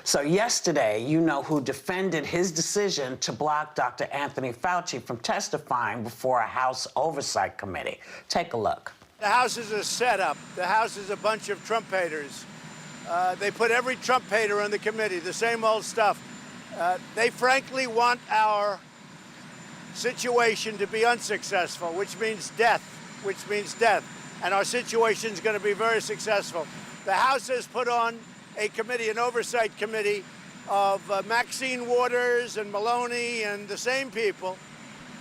So yesterday, you know who defended his decision to block Dr. Anthony Fauci from testifying before a House Oversight Committee. Take a look. The House is a setup. The House is a bunch of Trump haters. They put every Trump hater on the committee, the same old stuff. They frankly want our situation to be unsuccessful, which means death, And our situation is going to be very successful. The House has put on a committee, an oversight committee of Maxine Waters and Maloney and the same people,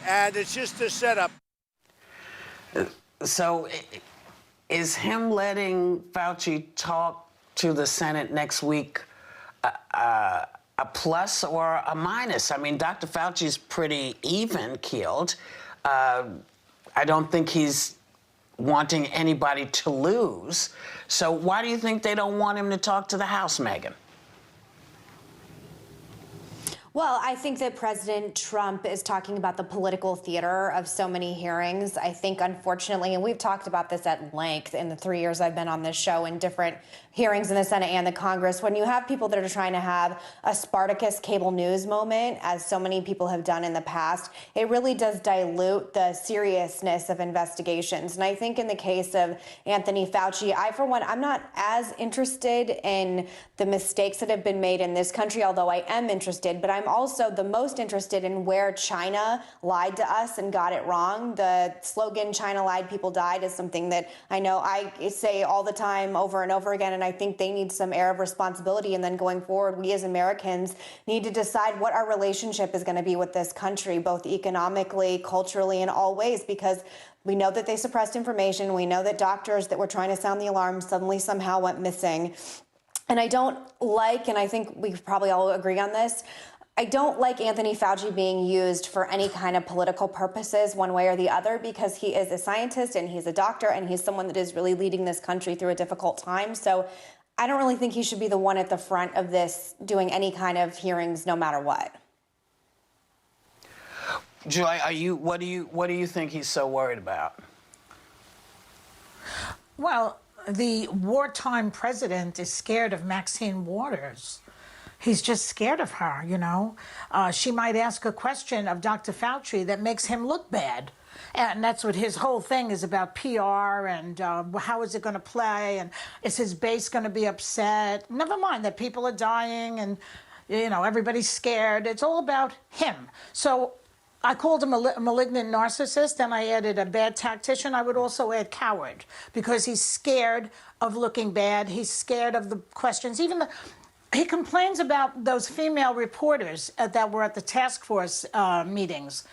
and it's just a setup. So is him letting Fauci talk to the Senate next week a plus or a minus? I mean, Dr. Fauci's pretty even-keeled. I don't think he's wanting anybody to lose. So why do you think they don't want him to talk to the House, Megyn? Well, I think that President Trump is talking about the political theater of so many hearings. I think, unfortunately, and we've talked about this at length in the 3 years I've been on this show in different hearings in the Senate and the Congress, when you have people that are trying to have a Spartacus cable news moment, as so many people have done in the past, it really does dilute the seriousness of investigations. And I think in the case of Anthony Fauci, I, for one, I'm not as interested in the mistakes that have been made in this country, although I am interested, but I'm also the most interested in where China lied to us and got it wrong. The slogan, China lied, people died, is something that I know I say all the time over and over again, and I think they need some air of responsibility. And then going forward, we as Americans need to decide what our relationship is going to be with this country, both economically, culturally, in all ways, because we know that they suppressed information. We know that doctors that were trying to sound the alarm suddenly somehow went missing. And I don't like, and I think we probably all agree on this, I don't like Anthony Fauci being used for any kind of political purposes one way or the other, because he is a scientist and he's a doctor and he's someone that is really leading this country through a difficult time. So I don't really think he should be the one at the front of this doing any kind of hearings no matter what. Joy, what do you think he's so worried about? Well, the wartime president is scared of Maxine Waters. He's just scared of her, you know. She might ask a question of Dr. Fauci that makes him look bad. And that's what his whole thing is about, PR, and how is it going to play, and is his base going to be upset? Never mind that people are dying and, you know, everybody's scared. It's all about him. So I called him a malignant narcissist, and I added a bad tactician. I would also add coward, because he's scared of looking bad. He's scared of the questions. He complains about those female reporters that were at the task force meetings.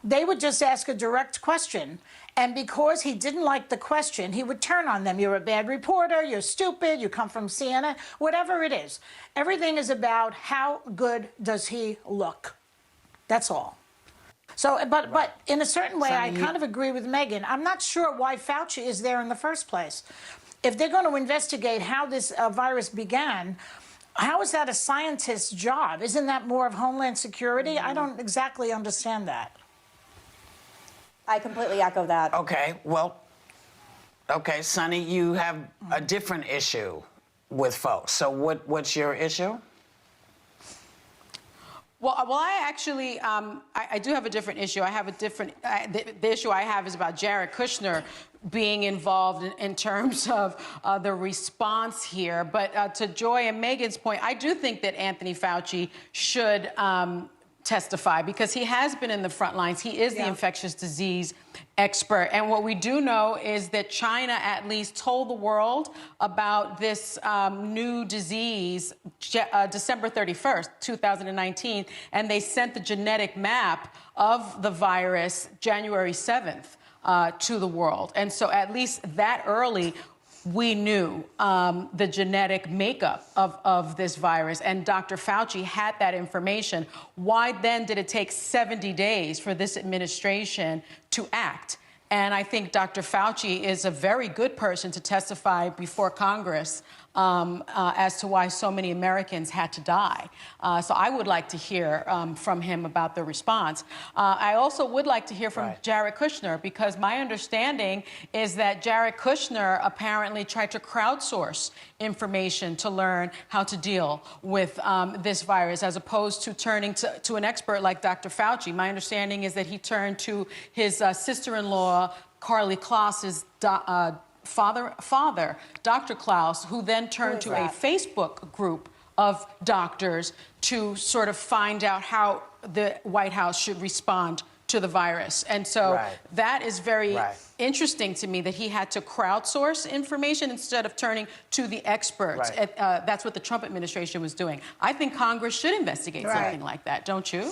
They would just ask a direct question, and because he didn't like the question, he would turn on them. You're a bad reporter, you're stupid, you come from CNN, whatever it is. Everything is about how good does he look. That's all. So, but in a certain way, I kind of agree with Megyn. I'm not sure why Fauci is there in the first place. If they're going to investigate how this virus began, how is that a scientist's job? Isn't that more of Homeland Security? I don't exactly understand that. I completely echo that. Okay, well, okay, Sonny, you have a different issue with folks. So what's your issue? Well, I actually, I do have a different issue. I have a different, the issue I have is about Jared Kushner being involved in terms of the response here. But to Joy and Megyn's point, I do think that Anthony Fauci should testify, because he has been in the front lines. He is the infectious disease expert. And what we do know is that China at least told the world about this new disease December 31st, 2019, and they sent the genetic map of the virus January 7th to the world. And so at least that early, we knew the genetic makeup of this virus, and Dr. Fauci had that information. Why then did it take 70 days for this administration to act? And I think Dr. Fauci is a very good person to testify before Congress as to why so many Americans had to die. So I would like to hear from him about the response. I also would like to hear from Jared Kushner, because my understanding is that Jared Kushner apparently tried to crowdsource information to learn how to deal with this virus, as opposed to turning to an expert like Dr. Fauci. My understanding is that he turned to his sister-in-law, Carly Klaus's father, Dr. Klaus, who then turned to a Facebook group of doctors to sort of find out how the White House should respond to the virus. And so that is very interesting to me, that he had to crowdsource information instead of turning to the experts. That's what the Trump administration was doing. I think Congress should investigate something like that, don't you?